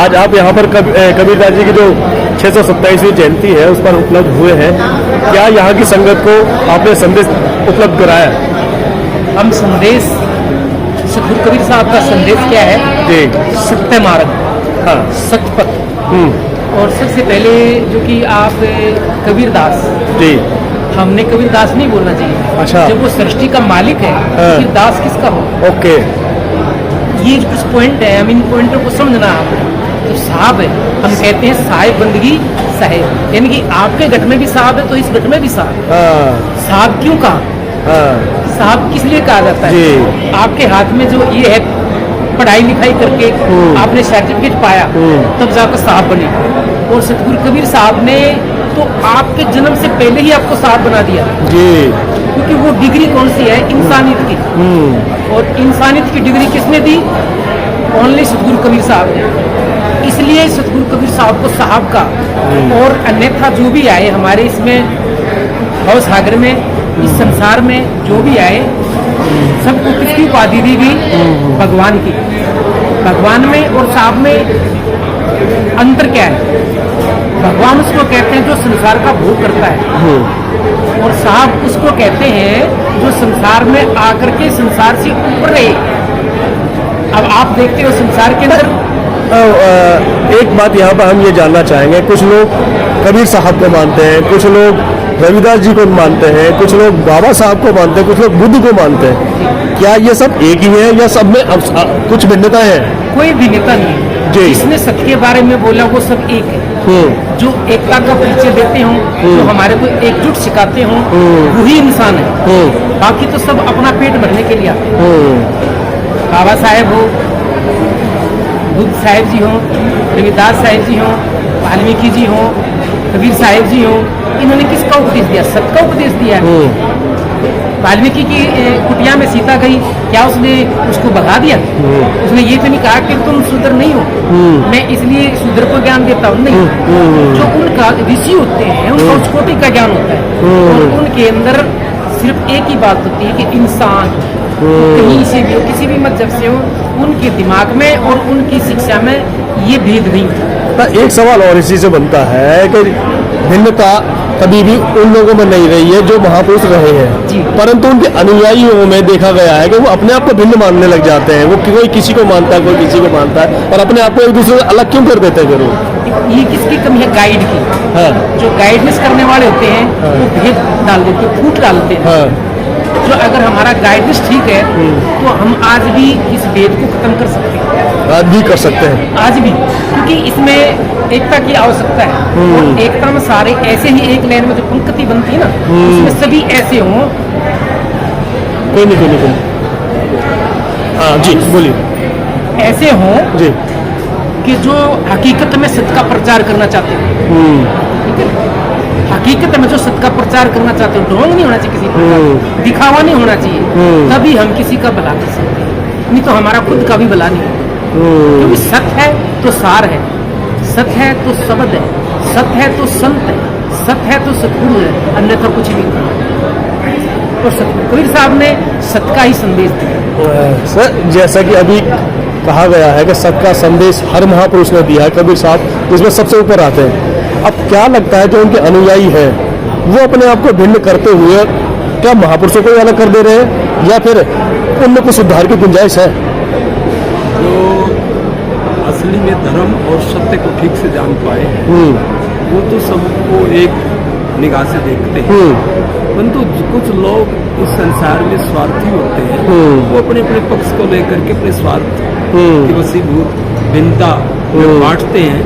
आज आप यहाँ पर कबीरदास जी की जो 627वीं जयंती है उस पर उपलब्ध हुए हैं। क्या यहाँ की संगत को आपने संदेश उपलब्ध कराया? हम संदेश, सतगुरु कबीर साहब का संदेश क्या है जी? सत्य मार्ग, हाँ, सत्य पथ। और सबसे पहले जो कि आप कबीरदास जी, हमने कबीरदास नहीं बोलना चाहिए। अच्छा। जब वो सृष्टि का मालिक है हाँ। फिर दास किसका हो? ओके। ये कुछ पॉइंट है, हम इन पॉइंटों को समझना है आपको। तो साहब है, हम कहते हैं साहिब बंदगी साहेब, यानी कि आपके घट में भी साहब है तो इस घट में भी साहब। हाँ, साहब क्यों कहा? हाँ, साहब किस लिए कहा जाता है? जी। आपके हाथ में जो ये है, पढ़ाई लिखाई करके आपने सर्टिफिकेट पाया तब जाकर साहब बने। और सतगुरु कबीर साहब ने तो आपके जन्म से पहले ही आपको साहब बना दिया जी, क्योंकि वो डिग्री कौन सी है? इंसानियत की। और इंसानियत की डिग्री किसने दी? ओनली सतगुरु कबीर साहब ने। इसलिए सतगुरु कबीर साहब को साहब का। और अन्यथा जो भी आए हमारे इसमें भव सागर में, इस संसार में जो भी आए सबको किसकी उपाधि दी गई? भगवान की। भगवान में और साहब में अंतर क्या है? भगवान उसको कहते हैं जो संसार का भोग करता है, और साहब उसको कहते हैं जो संसार में आकर के संसार से ऊपर रहे। अब आप देखते हो संसार के अंदर एक बात यहाँ पर हम ये जानना चाहेंगे, कुछ लोग कबीर साहब को मानते हैं, कुछ लोग रविदास जी को मानते हैं, कुछ लोग बाबा साहब को मानते हैं, कुछ लोग बुद्ध को मानते हैं। क्या ये सब एक ही है या सब में कुछ भिन्नता है? कोई भिन्नता नहीं है। जिसने सत्य के बारे में बोला वो सब एक है। जो एकता का परिचय देते हों, जो हमारे को एकजुट सिखाते हों, वही इंसान है। बाकी तो सब अपना पेट भरने के लिए आते हैं। बाबा साहेब हो, बुद्ध साहेब जी हों, रविदास साहेब जी हों, वाल्मीकि जी हों, कबीर साहेब जी हों, इन्होंने किसका उपदेश दिया? सत्य का उपदेश दिया है। वाल्मीकि की कुटिया में सीता गई, क्या उसने उसको भगा दिया? उसने ये तो नहीं कहा कि तुम शूद्र नहीं हो, मैं इसलिए शूद्र को ज्ञान देता हूँ। नहीं, जो उनका ऋषि होते हैं उनका उस कोटि का ज्ञान होता है, और उनके अंदर सिर्फ एक ही बात होती है कि इंसान कहीं से भी हो, किसी भी मजहब से हो, उनके दिमाग में और उनकी शिक्षा में ये भेद नहीं होता। एक सवाल और इसी से बनता है कि भिन्नता कभी भी उन लोगों में नहीं रही है जो महापुरुष रहे हैं, परंतु उनके अनुयायियों में देखा गया है कि वो अपने आप को भिन्न मानने लग जाते हैं। वो कोई किसी को मानता है, कोई किसी को मानता है, और अपने आप को एक दूसरे से अलग क्यों कर देते हैं? जरूर ये किसकी कमी है? गाइड की। हाँ। जो गाइडेंस करने वाले होते हैं वो भेद डाल देते हैं, फूट डालते हैं। हाँ। जो अगर हमारा गाइडेंस ठीक है तो हम आज भी इस भेद को खत्म कर सकते हैं। आज भी कर सकते हैं, आज भी, क्योंकि इसमें एकता की आवश्यकता है। और एकता में सारे ऐसे ही एक लाइन में जो पंक्ति बनती है ना, उसमें सभी ऐसे हों। कोई नहीं। हाँ जी, बोलिए। ऐसे हों जी, कि जो हकीकत में सत्य का प्रचार करना चाहते हैं। ठीक है? हकीकत में जो सत्य का प्रचार करना चाहते हो, ढोंग नहीं होना चाहिए, किसी का दिखावा नहीं होना चाहिए, तभी हम किसी का भला कर सकते हैं। नहीं तो हमारा खुद का भी भला नहीं होगा। क्योंकि सत्य है तो सार है, सत्य है तो शब्द है, सत्य है तो संत है, सत्य है तो सतगुरु है, अन्यथा कुछ भी नहीं। और सतगुरु कबीर साहब ने सत्य का ही संदेश दिया। सर, जैसा कि अभी कहा गया है कि सत्य का संदेश हर महापुरुष ने दिया है, कबीर साहब इसमें सबसे ऊपर आते हैं। अब क्या लगता है जो उनके अनुयायी हैं वो अपने आप को भिन्न करते हुए क्या महापुरुषों को अलग कर दे रहे हैं, या फिर उनमें कुछ सुधार की गुंजाइश है? जो असली में धर्म और सत्य को ठीक से जान पाए वो तो सबको एक निगाह से देखते हैं, परंतु कुछ लोग इस संसार में स्वार्थी होते हैं। वो अपने अपने पक्ष को लेकर के अपने स्वार्थ की वसीभूत भिन्नता में बांटते हैं।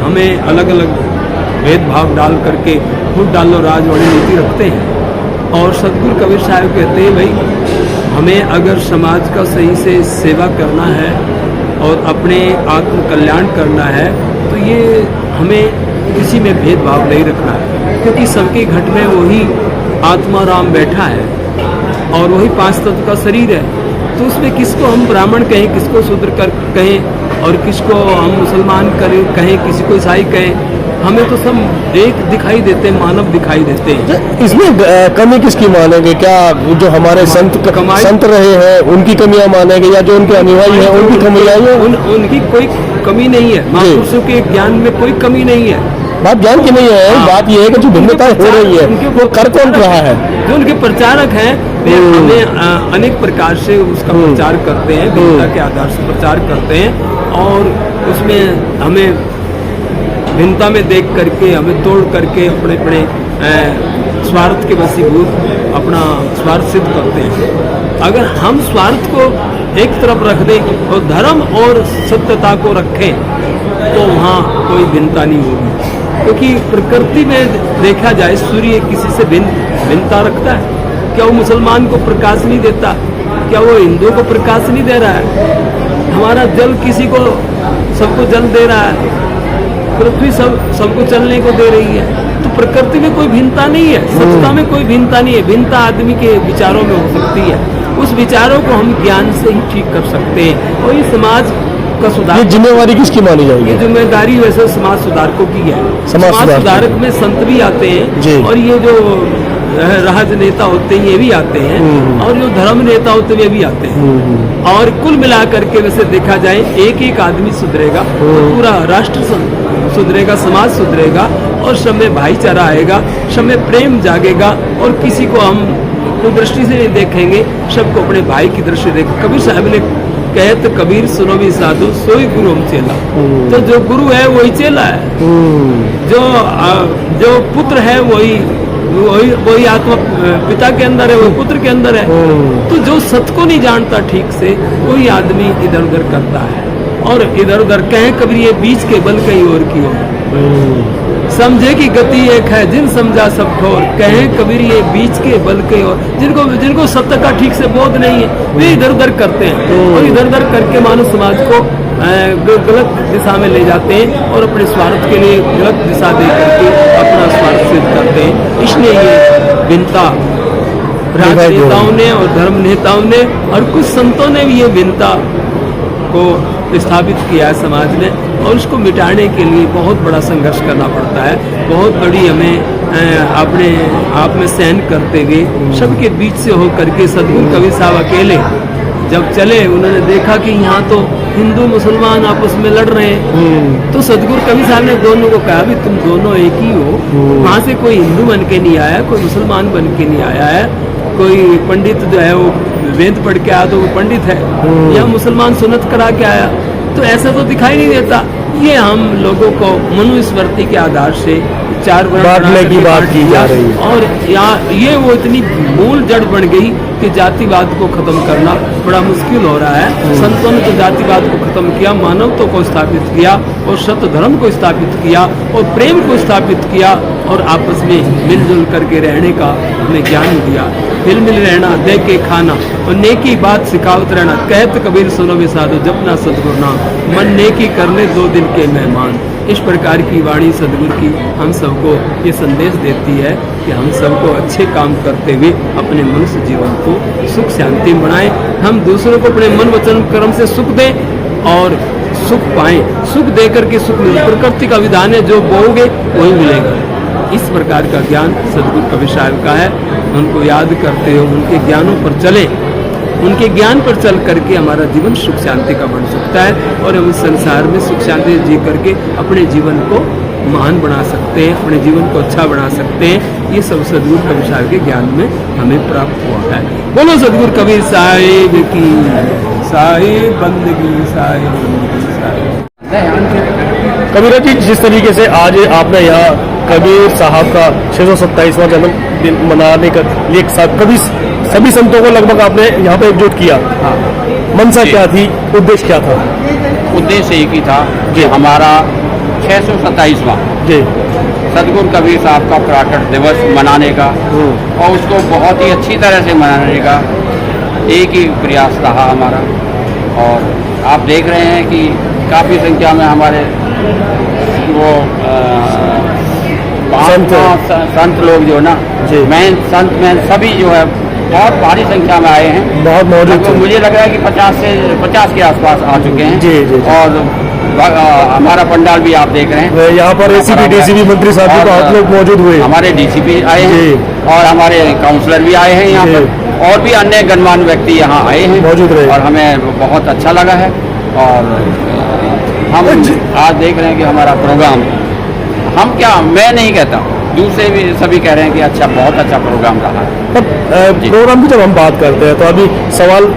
हमें अलग अलग भेदभाव डाल करके खुद डालो राज वाली नीति रखते हैं। और सतगुरु कबीर साहब कहते हैं, भाई हमें अगर समाज का सही से सेवा करना है और अपने आत्म कल्याण करना है तो ये हमें किसी में भेदभाव नहीं रखना है, क्योंकि सबके घट में वही आत्मा राम बैठा है और वही पांच तत्व का शरीर है। तो उसमें किसको हम ब्राह्मण कहें, किसको शूद्र कहें, और किसको हम मुसलमान कहें, किसी को ईसाई कहें, हमें तो सब एक दिखाई देते हैं, मानव दिखाई देते हैं। इसमें कमी किसकी मानेंगे? क्या जो हमारे संत रहे हैं उनकी कमियां मानेंगे, या जो उनके अनुयायी हैं उनकी कमियां हैं? उनकी कोई कमी नहीं है, महापुरुषों के ज्ञान में कोई कमी नहीं है। बात ज्ञान की नहीं है, बात यह है कि जो भिन्नताएं हो रही है वो कर कौन रहा है? जो उनके प्रचारक हैं वे हमें अनेक प्रकार से उसका प्रचार करते हैं, भिन्नता के आधार से प्रचार करते हैं, और उसमें हमें भिन्नता में देख करके, हमें तोड़ करके अपने अपने स्वार्थ के वशीभूत अपना स्वार्थ सिद्ध करते हैं। अगर हम स्वार्थ को एक तरफ रख दें और धर्म और सत्यता को रखें तो वहाँ कोई भिन्नता नहीं होगी, क्योंकि प्रकृति में देखा जाए सूर्य किसी से भिन्नता रखता है? क्या वो मुसलमान को प्रकाश नहीं देता? क्या वो हिंदू को प्रकाश नहीं दे रहा है? हमारा जल किसी को, सबको जल दे रहा है, पृथ्वी सबको चलने को दे रही है। तो प्रकृति में कोई भिन्नता नहीं है, सत्यता में कोई भिन्नता नहीं है। भिन्नता आदमी के विचारों में हो सकती है, उस विचारों को हम ज्ञान से ही ठीक कर सकते हैं, और ये समाज का सुधार। ये जिम्मेवारी किसकी मानी जाएगी? ये जिम्मेदारी वैसे समाज सुधारकों की है। समाज सुधारक में संत भी आते हैं, और ये जो राजनेता होते हैं ये भी आते हैं, और जो धर्म नेता होते हैं ये भी आते हैं। और कुल मिलाकर के वैसे देखा जाए एक एक आदमी सुधरेगा तो पूरा राष्ट्र सुधरेगा, समाज सुधरेगा, और सब में भाईचारा आएगा, सब में प्रेम जागेगा, और किसी को हम कोई दृष्टि से नहीं देखेंगे, सबको अपने भाई की दृष्टि देखें। कबीर साहब ने कहते, कबीर सुनो भी साधु सोई गुरु हम चेला। तो जो गुरु है वही चेला है, जो पुत्र है वही आत्मा पिता के अंदर है, वही पुत्र के अंदर है। तो जो सत्य को नहीं जानता ठीक से वही आदमी इधर उधर करता है, और इधर उधर कहें कबीर ये बीच के बल कहीं और की ओर, समझे कि गति एक है जिन समझा सब ठोर, कहें कबीर ये बीच के बल के ओर। जिनको सत्य का ठीक से बोध नहीं है वे इधर उधर करते हैं, और इधर उधर करके मानव समाज को गलत दिशा में ले जाते हैं, और अपने स्वार्थ के लिए गलत दिशा दे करके अपना स्वार्थ सिद्ध करते हैं। इसलिए ये भिन्नता राजनेताओं ने और धर्म नेताओं ने और कुछ संतों ने भी ये भिन्नता को स्थापित किया है समाज में, और उसको मिटाने के लिए बहुत बड़ा संघर्ष करना पड़ता है। बहुत बड़ी हमें अपने आप में सहन करते हुए सबके बीच से होकर के सदगुरु कबीर साहब अकेले जब चले, उन्होंने देखा कि यहाँ तो हिंदू मुसलमान आपस में लड़ रहे हैं, तो सदगुरु कबीर साहब ने दोनों को कहा भी तुम दोनों एक ही हो। वहाँ से कोई हिंदू बन के नहीं आया, कोई मुसलमान बन के नहीं आया है, कोई पंडित जो है वो वेद पढ़ के आया तो वो पंडित है, या मुसलमान सुन्नत करा के आया, तो ऐसा तो दिखाई नहीं देता। ये हम लोगों को मनुस्मृति के आधार से चार बांटने की बात की जा रही है, और यहाँ ये वो इतनी मूल जड़ बन गई कि जातिवाद को खत्म करना बड़ा मुश्किल हो रहा है। संतों ने तो जातिवाद को खत्म किया, मानवता को स्थापित किया, और सत्य धर्म को स्थापित किया, और प्रेम को स्थापित किया, और आपस में मिलजुल करके रहने का हमें ज्ञान दिया। मिल मिल रहना, दे के खाना, और नेकी बात सिखावत रहना। कहत कबीर सुनो भी साधु जपना सदगुरु नाम, मन नेकी करने 2 दिन के मेहमान। इस प्रकार की वाणी सदगुरु की हम सबको ये संदेश देती है कि हम सबको अच्छे काम करते हुए अपने मनुष्य जीवन को सुख शांति बनाएं। हम दूसरों को अपने मन वचन कर्म से सुख दें और सुख पाएं। सुख देकर के सुख मिले। प्रकृति का विधान है, जो बोओगे वही मिलेगा। इस प्रकार का ज्ञान सदगुरु कबीर साहब का है। उनको याद करते हुए उनके ज्ञानों पर चले, उनके ज्ञान पर चल करके हमारा जीवन सुख शांति का बन सकता है, और हम इस संसार में सुख शांति जी करके अपने जीवन को महान बना सकते हैं, अपने जीवन को अच्छा बना सकते हैं। ये सब सदगुरु कबीर साहब के ज्ञान में हमें प्राप्त हुआ है। बोलो सदगुरु कबीर साहिब की, साहिब बंदगी, साहिब बंदगी, साहिब। कबीर जी, जिस तरीके से आज आपने यहाँ कबीर साहब का 627वां जन्मदिन मनाने का लिए कभी सभी संतों को लगभग आपने यहाँ पे एकजुट किया, मनसा क्या थी, उद्देश्य क्या था? उद्देश्य एक ही था कि हमारा 627वां जी सदगुरु कबीर साहब का प्रकट दिवस मनाने का, और उसको बहुत ही अच्छी तरह से मनाने का एक ही प्रयास रहा हमारा। और आप देख रहे हैं कि काफ़ी संख्या में हमारे वो संत लोग जो ना मैन संत मैन सभी जो है बहुत भारी संख्या में आए हैं, बहुत मौजूद। मुझे लग रहा है कि 50 के आसपास आ चुके हैं। जी। और हमारा पंडाल भी आप देख रहे हैं। यहाँ पर एसीपी डीसीपी मंत्री साहब भी बहुत लोग मौजूद हुए। हमारे डीसीपी आए हैं और हमारे काउंसलर भी आए हैं यहाँ पर, और भी अन्य गणमान्य व्यक्ति यहाँ आए हैं, मौजूद रहे, और हमें बहुत अच्छा लगा है। और हम आज देख रहे हैं कि हमारा प्रोग्राम, हम क्या, मैं नहीं कहता, दूसरे भी सभी कह रहे हैं कि अच्छा, बहुत अच्छा प्रोग्राम रहा है। तब प्रोग्राम की जब हम बात करते हैं तो अभी सवाल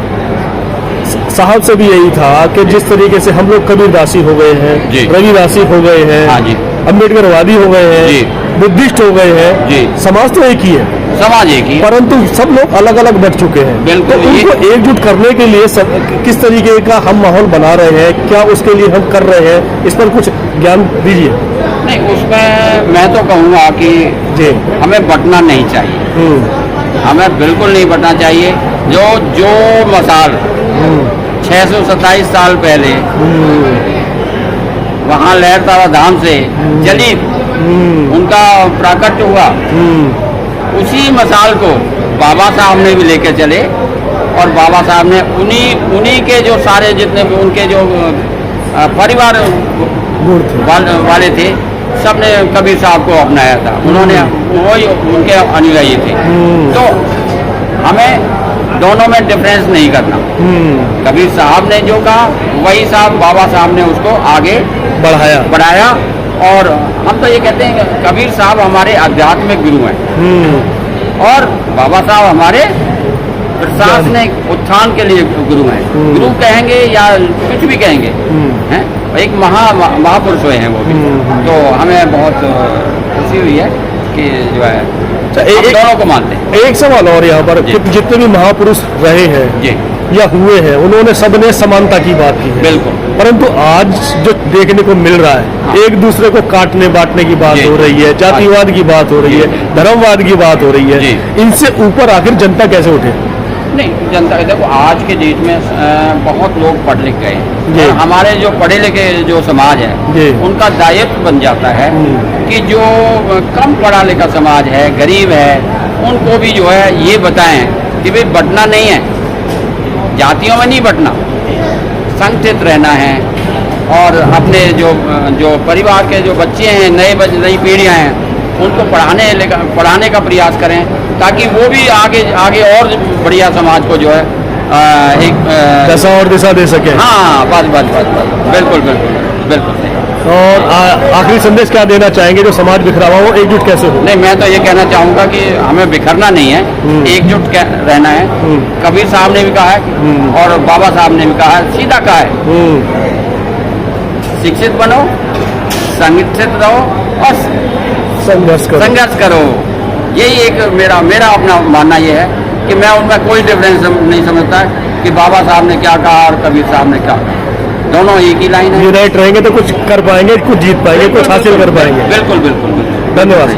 साहब से भी यही था कि जिस तरीके से हम लोग कबीर दासी हो गए हैं, रविदासी हो गए हैं, हाँ जी, अम्बेडकरवादी हो गए हैं, बुद्धिस्ट हो गए हैं जी, समाज तो एक ही है, समाज एक ही, परंतु सब लोग अलग अलग बट चुके हैं। बिल्कुल, तो उनको एकजुट करने के लिए किस तरीके का हम माहौल बना रहे हैं, क्या उसके लिए हम कर रहे हैं, इस पर कुछ ज्ञान दीजिए। नहीं, उसमें मैं तो कहूँगा कि जी हमें बंटना नहीं चाहिए, हमें बिल्कुल नहीं बंटना चाहिए। जो मसाल 627 साल पहले वहाँ लहरतारा धाम से जली, उनका प्राकट्य हुआ, उसी मसाल को बाबा साहब ने भी लेके चले, और बाबा साहब ने उन्हीं के जो सारे जितने भी उनके जो परिवार वाले थे, सबने कबीर साहब को अपनाया था, उन्होंने वही उनके अनुयायी थे। तो हमें दोनों में डिफरेंस नहीं करना। कबीर साहब ने जो कहा वही साहब बाबा साहब ने उसको आगे बढ़ाया। और हम तो ये कहते हैं कि कबीर साहब हमारे आध्यात्मिक गुरु हैं, और बाबा साहब हमारे प्रशासनिक उत्थान के लिए गुरु हैं। गुरु कहेंगे या कुछ भी कहेंगे, हैं, एक महापुरुष हुए हैं वो भी। तो हमें बहुत खुशी हुई है कि जो है दोनों को मानते हैं। एक सवाल और यहाँ पर, जितने भी महापुरुष रहे हैं जी या हुए हैं, उन्होंने सबने समानता की बात की है, बिल्कुल, परंतु आज जो देखने को मिल रहा है, एक दूसरे को काटने बांटने की बात हो रही है, जातिवाद की बात हो रही है, धर्मवाद की बात हो रही है, इनसे ऊपर आखिर जनता कैसे उठे? नहीं, जनता, देखो आज के डेट में बहुत लोग पढ़ लिख गए हैं, हमारे जो पढ़े लिखे जो समाज है उनका दायित्व बन जाता है कि जो कम पढ़ा लिखा समाज है, गरीब है, उनको भी जो है ये बताएं कि भाई बंटना नहीं है, जातियों में नहीं बंटना, संगठित रहना है, और अपने जो परिवार के जो बच्चे हैं, नई पीढ़ियाँ हैं, उनको पढ़ाने का प्रयास करें, ताकि वो भी आगे और बढ़िया समाज को जो है एक दशा और दिशा दे सके। हाँ, बस बिल्कुल सही। और आखिरी संदेश क्या देना चाहेंगे, जो समाज बिखरा हुआ हो एकजुट कैसे हो? नहीं, मैं तो ये कहना चाहूँगा कि हमें बिखरना नहीं है, एकजुट रहना है। कबीर साहब ने भी कहा है और बाबा साहब ने भी कहा है, सीधा कहा है, शिक्षित बनो, संगठित रहो और संघर्ष करो। यही एक मेरा अपना मानना ये है कि मैं उनमें कोई डिफरेंस नहीं समझता है कि बाबा साहब ने क्या कहा और कबीर साहब ने क्या कहा, दोनों एक ही लाइन है। यूनाइट रहेंगे तो कुछ कर पाएंगे, कुछ जीत पाएंगे, कुछ हासिल कर पाएंगे। बिल्कुल। धन्यवाद।